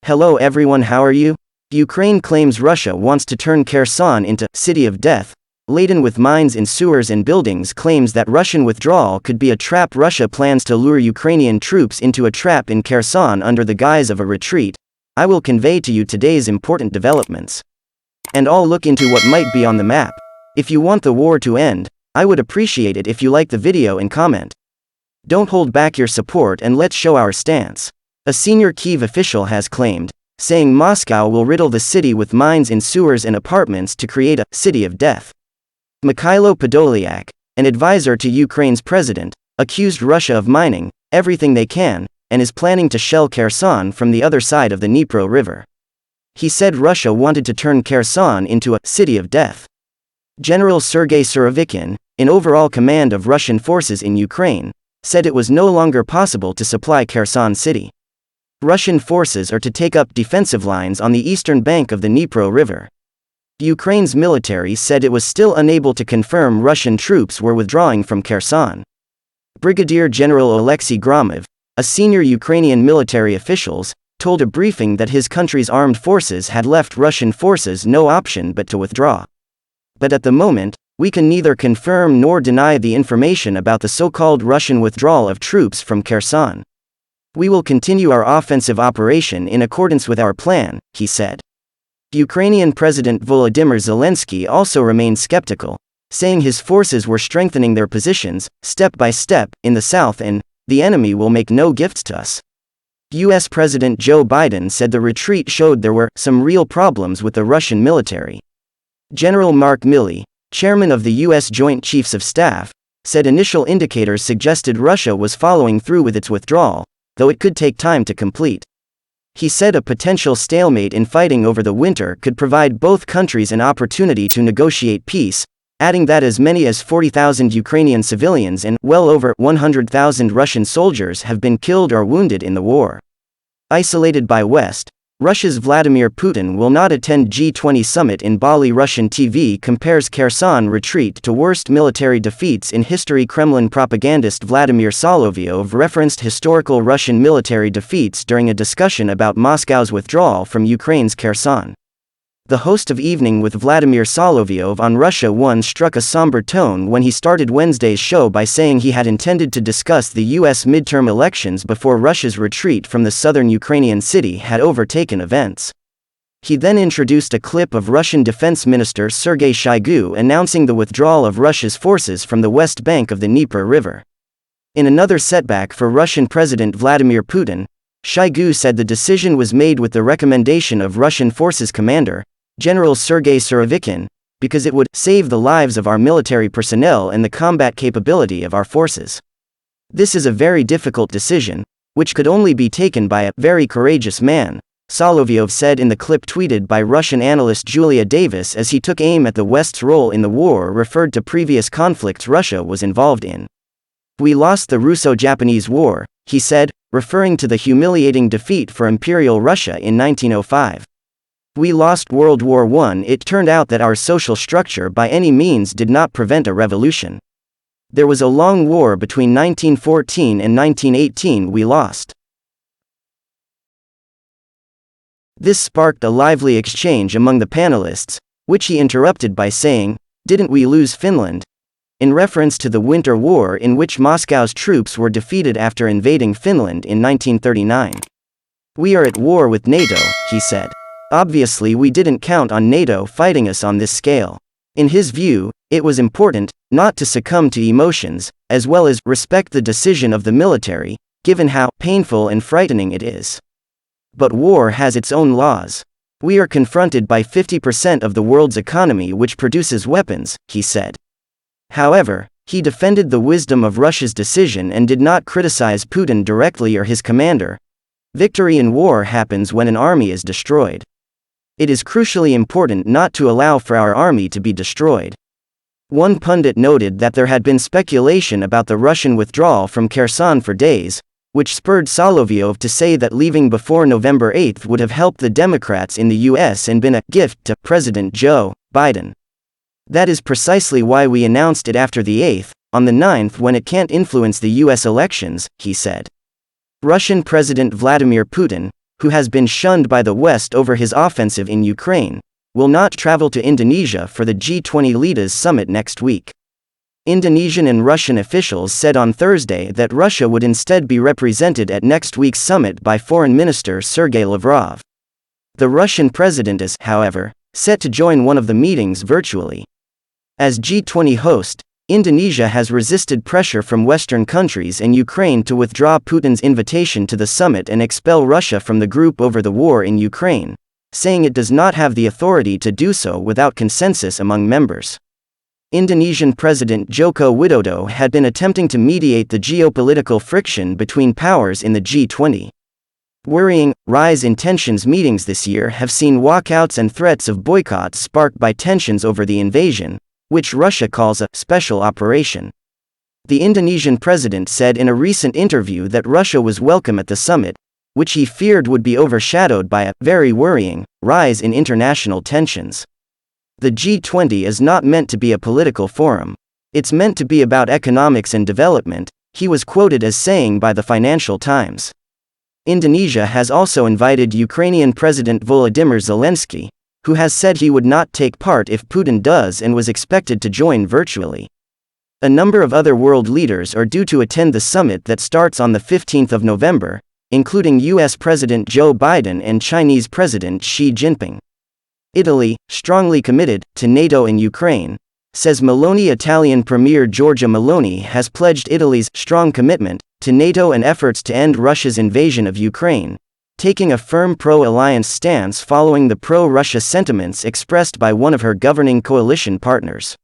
Hello everyone, how are you? Ukraine claims Russia wants to turn Kherson into city of death, laden with mines in sewers and buildings, claims that Russian withdrawal could be a trap. Russia plans to lure Ukrainian troops into a trap in Kherson under the guise of a retreat. I will convey to you today's important developments. And all look into what might be on the map. If you want the war to end, I would appreciate it if you like the video and comment. Don't hold back your support and let's show our stance. A senior Kyiv official has claimed, saying Moscow will riddle the city with mines in sewers and apartments to create a city of death. Mikhailo Podolyak, an advisor to Ukraine's president, accused Russia of mining everything they can, and is planning to shell Kherson from the other side of the Dnipro River. He said Russia wanted to turn Kherson into a city of death. General Sergei Surovikin, in overall command of Russian forces in Ukraine, said it was no longer possible to supply Kherson city. Russian forces are to take up defensive lines on the eastern bank of the Dnipro River. Ukraine's military said it was still unable to confirm Russian troops were withdrawing from Kherson. Brigadier General Alexei Gromov, a senior Ukrainian military official, told a briefing that his country's armed forces had left Russian forces no option but to withdraw. But at the moment, we can neither confirm nor deny the information about the so-called Russian withdrawal of troops from Kherson. We will continue our offensive operation in accordance with our plan, he said. Ukrainian President Volodymyr Zelensky also remained skeptical, saying his forces were strengthening their positions, step by step, in the south and, the enemy will make no gifts to us. U.S. President Joe Biden said the retreat showed there were some real problems with the Russian military. General Mark Milley, chairman of the U.S. Joint Chiefs of Staff, said initial indicators suggested Russia was following through with its withdrawal, though it could take time to complete. He said a potential stalemate in fighting over the winter could provide both countries an opportunity to negotiate peace, adding that as many as 40,000 Ukrainian civilians and well over 100,000 Russian soldiers have been killed or wounded in the war. Isolated by West, Russia's Vladimir Putin will not attend G20 summit in Bali. Russian TV compares Kherson retreat to worst military defeats in history. Kremlin propagandist Vladimir Solovyov referenced historical Russian military defeats during a discussion about Moscow's withdrawal from Ukraine's Kherson. The host of Evening with Vladimir Solovyov on Russia 1 struck a somber tone when he started Wednesday's show by saying he had intended to discuss the U.S. midterm elections before Russia's retreat from the southern Ukrainian city had overtaken events. He then introduced a clip of Russian Defense Minister Sergei Shoigu announcing the withdrawal of Russia's forces from the west bank of the Dnieper River. In another setback for Russian President Vladimir Putin, Shoigu said the decision was made with the recommendation of Russian forces commander, General Sergei Surovikin, because it would save the lives of our military personnel and the combat capability of our forces. This is a very difficult decision, which could only be taken by a very courageous man, Solovyov said in the clip tweeted by Russian analyst Julia Davis as he took aim at the West's role in the war referred to previous conflicts Russia was involved in. We lost the Russo-Japanese War, he said, referring to the humiliating defeat for Imperial Russia in 1905. We lost World War I. It turned out that our social structure by any means did not prevent a revolution. There was a long war between 1914 and 1918 we lost. This sparked a lively exchange among the panelists, which he interrupted by saying, "Didn't we lose Finland?" in reference to the Winter War in which Moscow's troops were defeated after invading Finland in 1939. "We are at war with NATO," he said. "Obviously we didn't count on NATO fighting us on this scale." In his view, it was important not to succumb to emotions, as well as respect the decision of the military, given how painful and frightening it is. But war has its own laws. We are confronted by 50% of the world's economy which produces weapons, he said. However, he defended the wisdom of Russia's decision and did not criticize Putin directly or his commander. Victory in war happens when an army is destroyed. It is crucially important not to allow for our army to be destroyed. One pundit noted that there had been speculation about the Russian withdrawal from Kherson for days, which spurred Solovyov to say that leaving before November 8 would have helped the Democrats in the U.S. and been a gift to President Joe Biden. That is precisely why we announced it after the 8th, on the 9th when it can't influence the U.S. elections, he said. Russian President Vladimir Putin, who has been shunned by the West over his offensive in Ukraine, will not travel to Indonesia for the G20 leaders summit next week. Indonesian and Russian officials said on Thursday that Russia would instead be represented at next week's summit by Foreign Minister Sergei Lavrov. The Russian president is, however, set to join one of the meetings virtually. As G20 host, Indonesia has resisted pressure from Western countries and Ukraine to withdraw Putin's invitation to the summit and expel Russia from the group over the war in Ukraine, saying it does not have the authority to do so without consensus among members. Indonesian President Joko Widodo had been attempting to mediate the geopolitical friction between powers in the G20. Worrying rise in tensions meetings this year have seen walkouts and threats of boycotts sparked by tensions over the invasion, which Russia calls a special operation. The Indonesian president said in a recent interview that Russia was welcome at the summit, which he feared would be overshadowed by a very worrying rise in international tensions. The G20 is not meant to be a political forum. It's meant to be about economics and development, he was quoted as saying by the Financial Times. Indonesia has also invited Ukrainian President Volodymyr Zelensky, who has said he would not take part if Putin does and was expected to join virtually. A number of other world leaders are due to attend the summit that starts on the 15th of November, including US President Joe Biden and Chinese President Xi Jinping. Italy, strongly committed to NATO and Ukraine, says Meloni. Italian Premier Giorgia Meloni has pledged Italy's strong commitment to NATO and efforts to end Russia's invasion of Ukraine, taking a firm pro-alliance stance following the pro-Russia sentiments expressed by one of her governing coalition partners.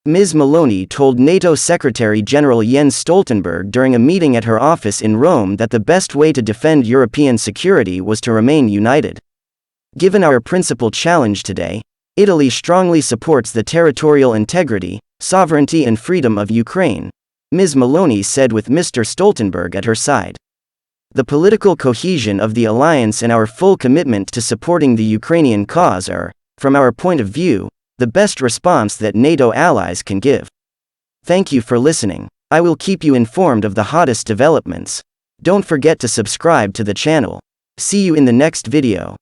Ms. Meloni told NATO Secretary-General Jens Stoltenberg during a meeting at her office in Rome that the best way to defend European security was to remain united. Given our principal challenge today, Italy strongly supports the territorial integrity, sovereignty and freedom of Ukraine, Ms. Meloni said with Mr. Stoltenberg at her side. The political cohesion of the alliance and our full commitment to supporting the Ukrainian cause are, from our point of view, the best response that NATO allies can give. Thank you for listening. I will keep you informed of the hottest developments. Don't forget to subscribe to the channel. See you in the next video.